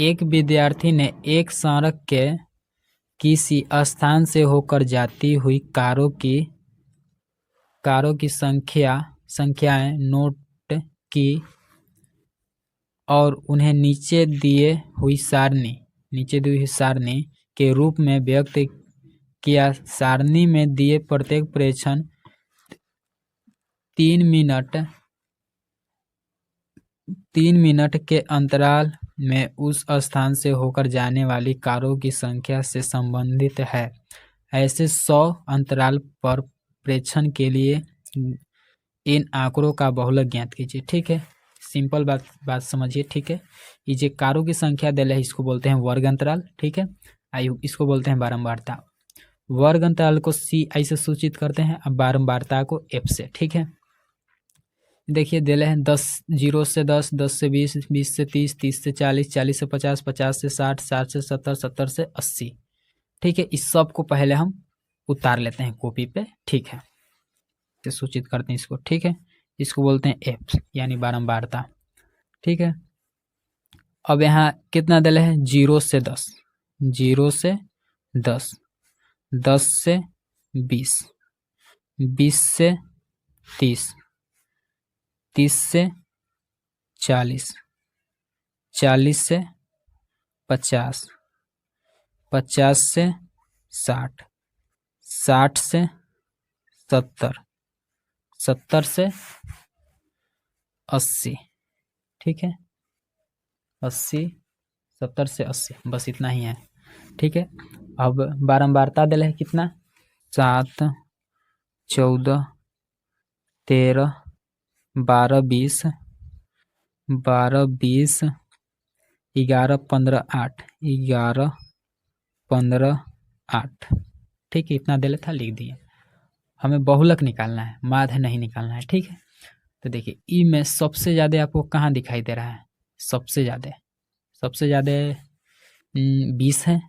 एक विद्यार्थी ने एक सड़क के किसी स्थान से होकर जाती हुई कारों की संख्याएं नोट की और उन्हें नीचे दी हुई सारणी के रूप में व्यक्त किया। सारणी में दिए प्रत्येक प्रेक्षण 3 मिनट के अंतराल में उस स्थान से होकर जाने वाली कारों की संख्या से संबंधित है। ऐसे 100 अंतराल पर प्रेक्षण के लिए इन आंकड़ों का बहुलक ज्ञात कीजिए। ठीक है, सिंपल बात समझिए। ठीक है, ये जो कारों की संख्या दिले है इसको बोलते हैं वर्ग अंतराल। ठीक है, इसको बोलते हैं बारंबारता। वर्ग अंतराल को सी आई से सूचित करते हैं, अब बारंबारता को एफ से। ठीक है, देखिए दिले हैं 10, 0 से 10, 10 से 20, 20 से 30, 30 से 40, 40 से 50, 50 से 60, 60 से 70, 70 से 80। ठीक है, इस सब को पहले हम उतार लेते हैं कॉपी पे। ठीक है, तो सूचित करते हैं इसको। ठीक है, इसको बोलते हैं एफ यानी बारंबारता। ठीक है, अब यहाँ कितना दिले है 0 से 10, 0 से 10, 10 से 20, 20 से 30, 30 से 40, 40 से 50, 50 से 60, 60 से 70, 70 से 80। ठीक है, 80, 70 से 80, बस इतना ही है। ठीक है, अब बारंबारता दिले है कितना 7, 14, 13, 12, 20, 12, 20, 11, 15, 8, 11, 15, 8। ठीक है, इतना दिले था, लिख दिए। हमें बहुलक निकालना है, माध्य नहीं निकालना है। ठीक है, तो देखिए ई में सबसे ज़्यादा आपको कहाँ दिखाई दे रहा है, सबसे ज़्यादा 20 है।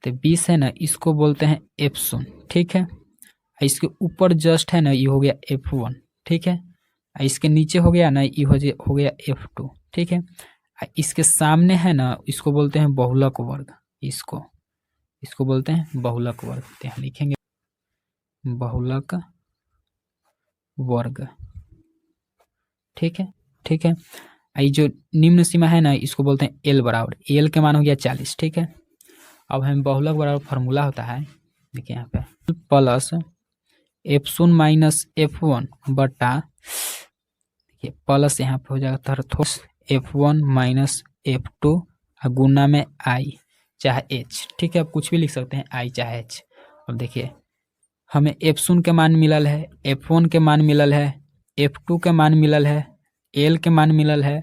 तो 20 है ना, इसको बोलते हैं F0। ठीक है, इसके ऊपर जस्ट है ना, ये हो गया F1। ठीक है, इसके नीचे हो गया ना, ये हो गया F2। ठीक है, इसके सामने है ना, इसको बोलते हैं बहुलक वर्ग। इसको बोलते हैं बहुलक वर्ग। तो यहाँ लिखेंगे बहुलक वर्ग। ठीक है, ठीक है, ये जो निम्न सीमा है ना, इसको बोलते हैं एल बराबर, एल के मान हो गया 40। ठीक है, अब हम बहुलक बराबर फार्मूला होता है, देखिए यहाँ पे प्लस F0 माइनस F1 बटा, देखिए प्लस यहाँ पे हो जाएगा F1 माइनस F2 गुना में आई चाहे एच। ठीक है, आप कुछ भी लिख सकते हैं, आई चाहे एच। अब देखिए हमें F0 के मान मिलल है, F1 के मान मिलल है, F2 के मान मिलल है, एल के मान मिलल है,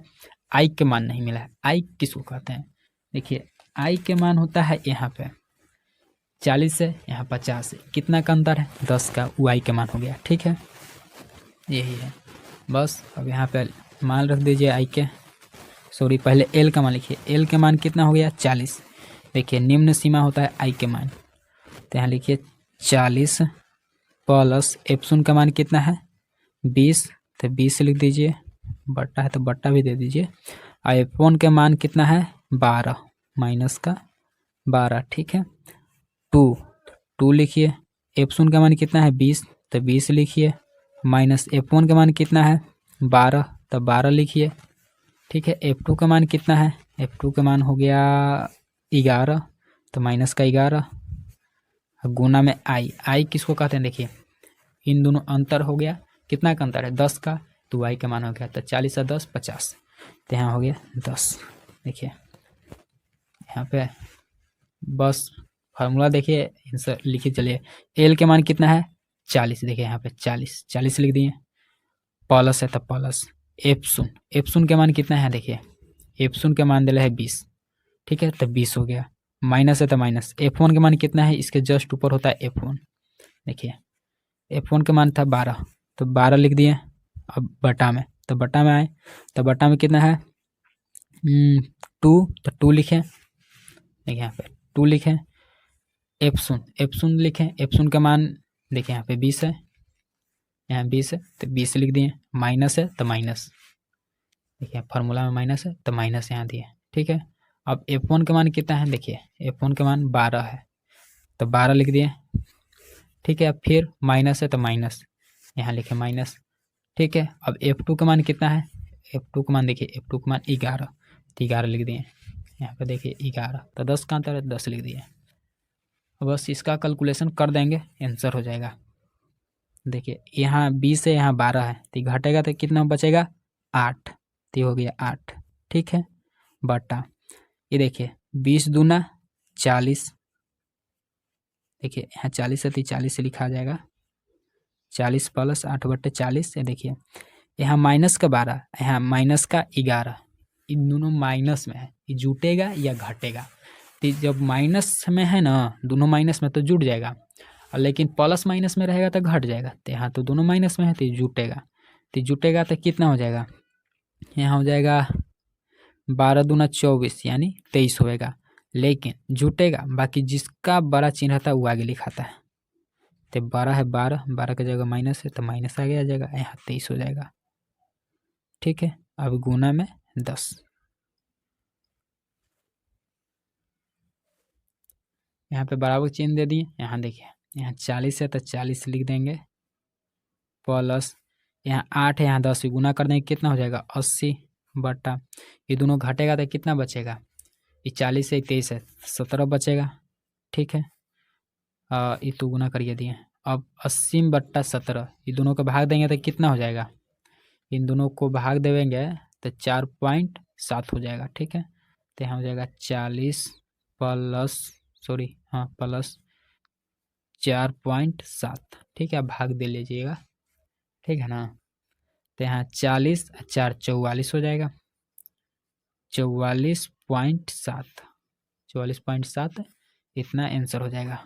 आई के मान नहीं मिला है। आई किसको कहते हैं, देखिए आई के मान होता है यहाँ पे 40 है, यहाँ 50 है, कितना का अंतर है 10 का, वो आई के मान हो गया। ठीक है, यही है बस। अब यहाँ पे मान रख दीजिए आई के, सॉरी पहले एल का मान लिखिए। एल के मान कितना हो गया 40। देखिए निम्न सीमा होता है आई के मान, तो यहाँ लिखिए 40 प्लस F0 का मान कितना है 20, तो 20 लिख दीजिए, बट्टा है तो बट्टा भी दे दीजिए। और F1 के मान कितना है 12 माइनस का 12। ठीक है, 2 लिखिए। F0 का मान कितना है 20, तो 20 लिखिए, माइनस F1 का मान कितना है 12, तो 12 लिखिए। ठीक है, F2 का मान कितना है, F2 का मान हो गया 11, तो माइनस का 11 गुना में आई किसको कहते हैं, देखिए इन दोनों अंतर हो गया, कितना का अंतर है 10 का, तो आई का मान हो गया, तो 40 और 10 50, तो यहाँ हो गया 10। देखिए यहाँ पे बस फार्मूला देखिए, इनसे लिखिए चलिए। एल के मान कितना है 40, देखिए यहाँ पे 40 लिख दिए, प्लस है तो प्लस F0 के मान कितना है, देखिए F0 के मान दिला है 20। ठीक है, तो 20 हो गया, माइनस है तो माइनस। F1 के मान कितना है, इसके जस्ट ऊपर होता है F1। देखिए F1 के मान था 12, तो 12 लिख दिए। अब बटा में, तो बटा में आए, तो बटा में कितना है 2, तो 2 लिखें। देखिए यहाँ पे 2 लिखें। F0 लिखें, F0 का मान देखिए यहाँ पे 20 है, यहाँ 20 है, तो 20 लिख दिए, माइनस है तो माइनस, देखिए फार्मूला में माइनस है तो माइनस यहाँ दिए। ठीक है, अब F1 का मान कितना है, देखिए F1 का मान 12 है, तो 12 लिख दिए, ठीक है। अब फिर माइनस है तो माइनस, यहाँ लिखे माइनस, ठीक है। अब F2 का मान कितना है, F2 का मान देखिए, F2 का मान 11, तो 11 लिख दिए, यहाँ पे देखिए 11, तो 10 का अंतर है, 10 लिख दिए। बस इसका कैलकुलेशन कर देंगे, आंसर हो जाएगा। देखिए यहाँ 20 है, यहाँ 12 है, तो घटेगा तो कितना बचेगा, 8, तो हो गया 8, ठीक है। बटा ये देखिए 20 दूना 40, देखिए यहाँ 40 है तो 40 से लिखा जाएगा, 40 प्लस 8/40, ये देखिए यहाँ माइनस का 12, यहाँ माइनस का 11, इन दोनों माइनस में है, ये जुटेगा या घटेगा, तो जब माइनस में है ना, दोनों माइनस में तो जुट जाएगा, और लेकिन प्लस माइनस में रहेगा तो घट जाएगा, तो यहाँ तो दोनों माइनस में है तो जुटेगा, तो जुटेगा तो कितना हो जाएगा, यहाँ हो जाएगा 12 दूना 24 यानी 23 होएगा, लेकिन जुटेगा, बाकी जिसका बड़ा चिन्ह था वो आगे लिखाता है, तो 12 है, 12 की जगह माइनस है तो माइनस आगे आ जाएगा, यहाँ 23 हो जाएगा, ठीक है। अब गुना में 10, यहाँ पे बराबर चिन्ह दे दिए, यहाँ देखिए यहाँ 40 है तो 40 लिख देंगे, प्लस यहाँ 8 है, यहाँ 10 गुना कर देंगे, कितना हो जाएगा 80 बटा, ये दोनों घटेगा तो कितना बचेगा, ये 40 है 23 है 17 बचेगा, ठीक है। ये तो गुना करिए दिए, अब 80/17, ये दोनों को भाग देंगे तो कितना हो जाएगा, इन दोनों को भाग देंगे तो 4.7 हो जाएगा, ठीक है। तो यहाँ हो जाएगा 40 प्लस, सॉरी हाँ प्लस 4.7, ठीक है। अब भाग दे लीजिएगा, ठीक है ना, तो यहाँ 40 4 44 हो जाएगा, 44.7, 44.7 इतना आंसर हो जाएगा।